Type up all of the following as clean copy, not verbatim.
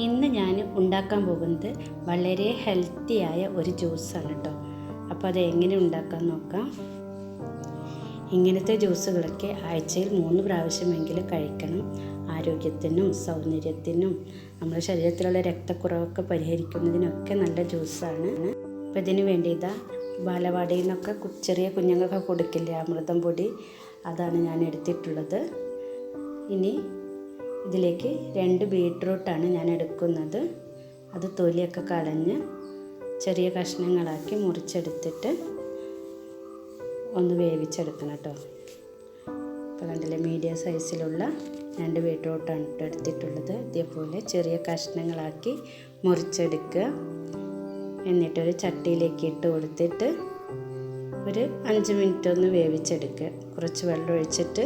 ഇന്ന് ഞാൻ ഉണ്ടാക്കാൻ പോകുന്നത് വളരെ ഹെൽത്തിയായ ഒരു ജ്യൂസാണ് കേട്ടോ. അപ്പോൾ അത് എങ്ങനെ ഉണ്ടാക്കാൻ നോക്കാം. ഇങ്ങനത്തെ ജ്യൂസുകളൊക്കെ ആഴ്ചയിൽ 3 പ്രാവശ്യമെങ്കിലും കഴിക്കണം. ആരോഗ്യത്തിനും സൗന്ദര്യത്തിനും നമ്മുടെ ശരീരത്തിലുള്ള രക്തക്കുറവൊക്കെ പരിഹരിക്കുന്നതിനൊക്കെ നല്ല ജ്യൂസാണ്. അപ്പോൾ ഇതിന് വേണ്ടി ബാലവാടിയിൽ നിന്നൊക്കെ ചെറിയ കുഞ്ഞുങ്ങൾക്ക് കൊടുക്കില്ലേ അമൃതം പൊടി, അതാണ് ഞാൻ എടുത്തിട്ടുള്ളത്. ഇനി ഇതിലേക്ക് 2 ബീറ്റ്റൂട്ടാണ് ഞാൻ എടുക്കുന്നത്. അത് തൊലിയൊക്കെ കളഞ്ഞ് ചെറിയ കഷ്ണങ്ങളാക്കി മുറിച്ചെടുത്തിട്ട് ഒന്ന് വേവിച്ചെടുക്കണം കേട്ടോ. ഇപ്പോൾ കണ്ടില്ലേ, മീഡിയം സൈസിലുള്ള 2 ബീറ്റ്റൂട്ടാണ് എടുത്തിട്ടുള്ളത്. ഇതേപോലെ ചെറിയ കഷ്ണങ്ങളാക്കി മുറിച്ചെടുക്കുക. എന്നിട്ടൊരു ചട്ടിയിലേക്ക് ഇട്ട് കൊടുത്തിട്ട് ഒരു 5 മിനിറ്റ് ഒന്ന് വേവിച്ചെടുക്കുക. കുറച്ച് വെള്ളം ഒഴിച്ചിട്ട്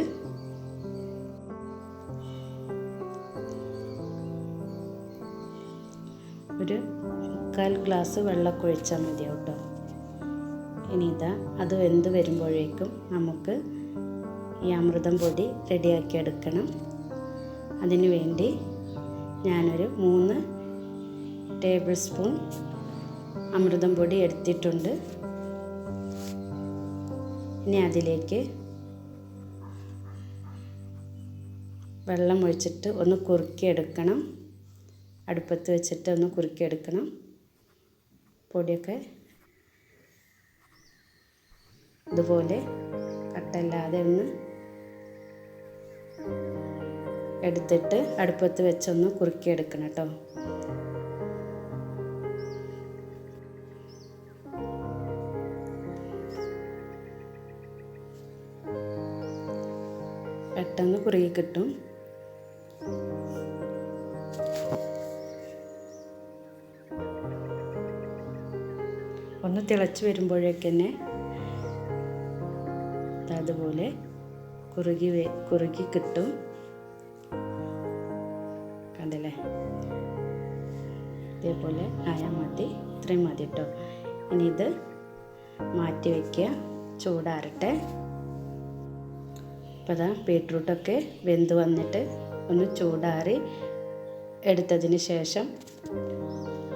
ഒരു 1/4 ഗ്ലാസ് വെള്ളമൊക്കെ ഒഴിച്ചാൽ മതിയാവും കേട്ടോ. ഇനി അത് വെന്ത് വരുമ്പോഴേക്കും നമുക്ക് ഈ അമൃതം പൊടി റെഡിയാക്കി എടുക്കണം. അതിനു വേണ്ടി ഞാനൊരു 3 ടേബിൾ സ്പൂൺ അമൃതം പൊടി എടുത്തിട്ടുണ്ട്. ഇനി അതിലേക്ക് വെള്ളം ഒഴിച്ചിട്ട് ഒന്ന് കുറുക്കിയെടുക്കണം. അടുപ്പത്ത് വെച്ചിട്ട് ഒന്ന് കുറുക്കിയെടുക്കണം. പൊടിയൊക്കെ ഇതുപോലെ കട്ടല്ലാതെ ഒന്ന് എടുത്തിട്ട് അടുപ്പത്ത് വെച്ചൊന്ന് കുറുക്കിയെടുക്കണം കേട്ടോ. പെട്ടെന്ന് കുറുകി കിട്ടും. ഒന്ന് തിളച്ച് വരുമ്പോഴേക്കന്നെ അതുപോലെ കുറുകി കിട്ടും. കണ്ടല്ലേ, ഇതേപോലെ ആയാൽ മതി. ഇത്രയും മതി കേട്ടോ. ഇനി ഇത് മാറ്റി വയ്ക്കുക, ചൂടാറട്ടെ. അപ്പോൾ ബീട്രൂട്ടൊക്കെ വെന്ത് വന്നിട്ട് ഒന്ന് ചൂടാറി എടുത്തതിന് ശേഷം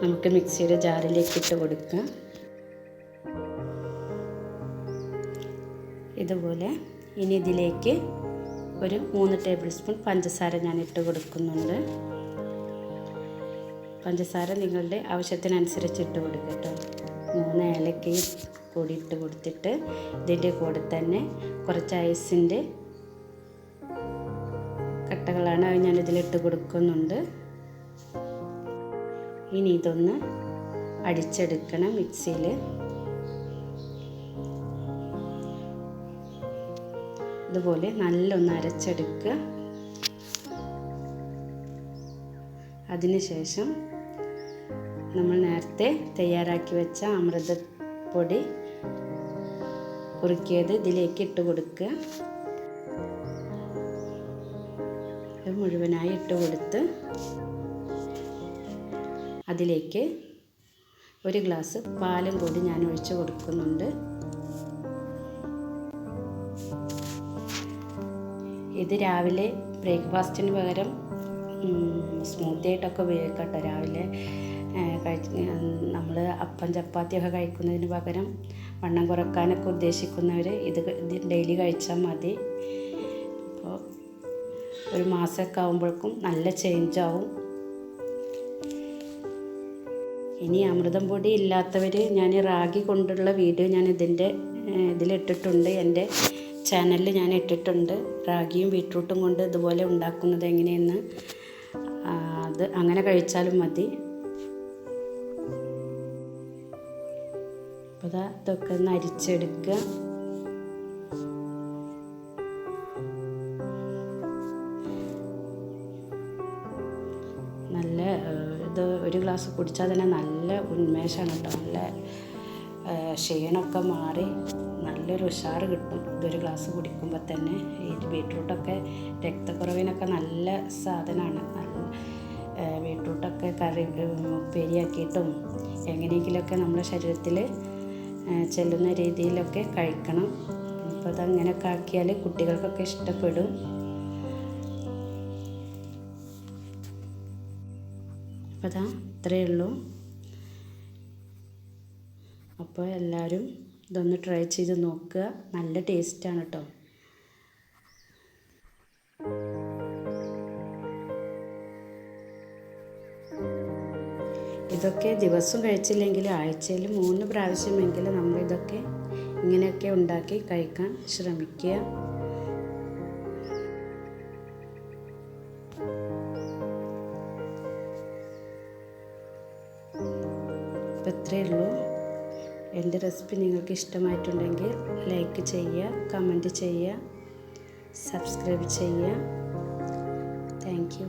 നമുക്ക് മിക്സിയുടെ ജാറിലേക്ക് ഇട്ട് കൊടുക്കുക. ഇതുപോലെ ഇനി ഇതിലേക്ക് ഒരു 3 ടേബിൾ സ്പൂൺ പഞ്ചസാര ഞാൻ ഇട്ട് കൊടുക്കുന്നുണ്ട്. പഞ്ചസാര നിങ്ങളുടെ ആവശ്യത്തിനനുസരിച്ച് ഇട്ട് കൊടുക്കുക കേട്ടോ. 3 ഏലക്കയും കൂടി ഇട്ട് കൊടുത്തിട്ട് ഇതിൻ്റെ കൂടെ തന്നെ കുറച്ച് ഐസിൻ്റെ കട്ടകളാണ്, അത് ഞാനിതിലിട്ട് കൊടുക്കുന്നുണ്ട്. ഇനി ഇതൊന്ന് അടിച്ചെടുക്കണം മിക്സിയിൽ. ഇതുപോലെ നല്ലൊന്ന് അരച്ചെടുക്കുക. അതിനുശേഷം നമ്മൾ നേരത്തെ തയ്യാറാക്കി വെച്ച അമൃതപ്പൊടി കുറുക്കിയത് ഇതിലേക്ക് ഇട്ട് കൊടുക്കുക. മുഴുവനായി ഇട്ട് കൊടുത്ത് അതിലേക്ക് 1 ഗ്ലാസ് പാലും കൂടി ഞാൻ ഒഴിച്ച് കൊടുക്കുന്നുണ്ട്. ഇത് രാവിലെ ബ്രേക്ക്ഫാസ്റ്റിന് പകരം സ്മൂത്തി ആയിട്ടൊക്കെ ഉപയോഗിക്കാം കേട്ടോ. രാവിലെ നമ്മൾ അപ്പം ചപ്പാത്തിയൊക്കെ കഴിക്കുന്നതിന് പകരം വണ്ണം കുറക്കാനൊക്കെ ഉദ്ദേശിക്കുന്നവർ ഇത് ഡെയിലി കഴിച്ചാൽ മതി. അപ്പോൾ ഒരു മാസമൊക്കെ ആകുമ്പോഴേക്കും നല്ല ചേഞ്ചാവും. ഇനി അമൃതം പൊടി ഇല്ലാത്തവർ ഞാൻ റാഗി കൊണ്ടുള്ള വീഡിയോ ഞാൻ ഇതിലിട്ടിട്ടുണ്ട്. എൻ്റെ ചാനലിൽ ഞാൻ ഇട്ടിട്ടുണ്ട്. റാഗിയും ബീട്രൂട്ടും കൊണ്ട് ഇതുപോലെ ഉണ്ടാക്കുന്നത് എങ്ങനെയെന്ന്. അത് അങ്ങനെ കഴിച്ചാലും മതി. അപ്പോൾ ഇതൊക്കെ ഒന്ന് അരിച്ചെടുക്കുക. നല്ല ഇത് 1 ഗ്ലാസ് കുടിച്ചാൽ തന്നെ നല്ല ഉന്മേഷമാണ് കേട്ടോ. നല്ല ക്ഷീണമൊക്കെ മാറി നല്ലൊരു ഉഷാറ് കിട്ടും. ഇതൊരു ഗ്ലാസ് കുടിക്കുമ്പോൾ തന്നെ. ഈ ബീട്രൂട്ടൊക്കെ രക്തക്കുറവിനൊക്കെ നല്ല സാധനമാണ്. ബീട്രൂട്ടൊക്കെ ഉപ്പേരിയാക്കിയിട്ടും എങ്ങനെയെങ്കിലുമൊക്കെ നമ്മുടെ ശരീരത്തിൽ ചെല്ലുന്ന രീതിയിലൊക്കെ കഴിക്കണം. അപ്പോൾ അതങ്ങനെയൊക്കെ ആക്കിയാൽ കുട്ടികൾക്കൊക്കെ ഇഷ്ടപ്പെടും. അപ്പോൾ അതാ ഇത്രയേ ഉള്ളൂ. അപ്പോൾ എല്ലാവരും ഇതൊന്ന് ട്രൈ ചെയ്ത് നോക്കുക. നല്ല ടേസ്റ്റാണ് കേട്ടോ. ഇതൊക്കെ ദിവസം കഴിച്ചില്ലെങ്കിൽ ആഴ്ചയിൽ 3 പ്രാവശ്യമെങ്കിലും നമ്മളിതൊക്കെ ഇങ്ങനെയൊക്കെ ഉണ്ടാക്കി കഴിക്കാൻ ശ്രമിക്കുക. അപ്പോൾ ഇത്രയേ ഉള്ളൂ. എൻ്റെ റെസിപ്പി നിങ്ങൾക്ക് ഇഷ്ടമായിട്ടുണ്ടെങ്കിൽ ലൈക്ക് ചെയ്യുക, കമൻറ്റ് ചെയ്യുക, സബ്സ്ക്രൈബ് ചെയ്യുക. Thank you.